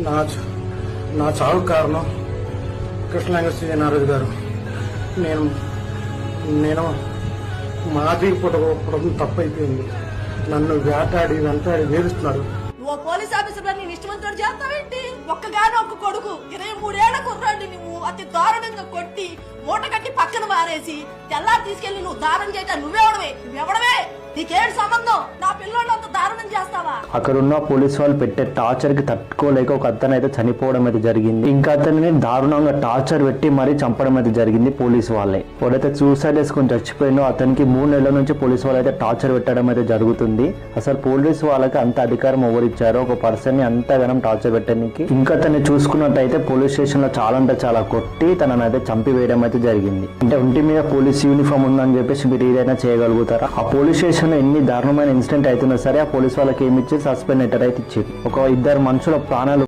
నా నా చావు కారణం కృష్ణలింగ శ్రీనారాయణ గారు. నేను నేను మాది పుట్టడం తప్పైపోయింది. నన్ను వెంటాడి వేధిస్తున్నాడు. నువ్వు పోలీస్ ఆఫీసర్ నీ ఇష్టమంతో చేస్తావేంటి? ఒక్కగానో ఒక్క కొడుకు 23 ఏళ్ల కుర్రాడిని నువ్వు అతి దారుణంగా కొట్టి మూట కట్టి పక్కన మారేసి తెల్లారి తీసుకెళ్లి నువ్వు దారుణం చేయటా నువ్వెవడవే? నీకేం సంబంధం? నా పిల్లోళ్ళంత దారుణం చేస్తావా? అక్కడ ఉన్న పోలీసు వాళ్ళు పెట్టే టార్చర్ కి తట్టుకోలేక ఒక అతను అయితే చనిపోవడం అయితే జరిగింది. ఇంకా అతన్ని దారుణంగా టార్చర్ పెట్టి మరీ చంపడం అయితే జరిగింది పోలీసు వాళ్ళే. ఎవరైతే సూసైడ్ చేసుకుని చచ్చిపోయినో అతనికి 3 నెలల నుంచి పోలీసు వాళ్ళు అయితే టార్చర్ పెట్టడం అయితే జరుగుతుంది. అసలు పోలీసు వాళ్ళకి అంత అధికారం ఎవరిచ్చారో ఒక పర్సన్ ని అంతగానం టార్చర్ పెట్టడానికి. ఇంకా అతన్ని చూసుకున్నట్టయితే పోలీస్ స్టేషన్ లో చాలా అంటే చాలా కొట్టి తనని అయితే చంపివేయడం అయితే జరిగింది. అంటే ఒంటి మీద పోలీస్ యూనిఫామ్ ఉందని చెప్పేసి మీరు ఏదైనా చేయగలుగుతారా? ఆ పోలీస్ స్టేషన్ ఎన్ని దారుణమైన ఇన్సిడెంట్ అవుతున్నా సరే ఆ పోలీస్ వాళ్ళకి ఏమి ఇచ్చి సస్పెండ్ లెటర్ అయితే ఇచ్చింది. ఒక 2 మనుషుల ప్రాణాలు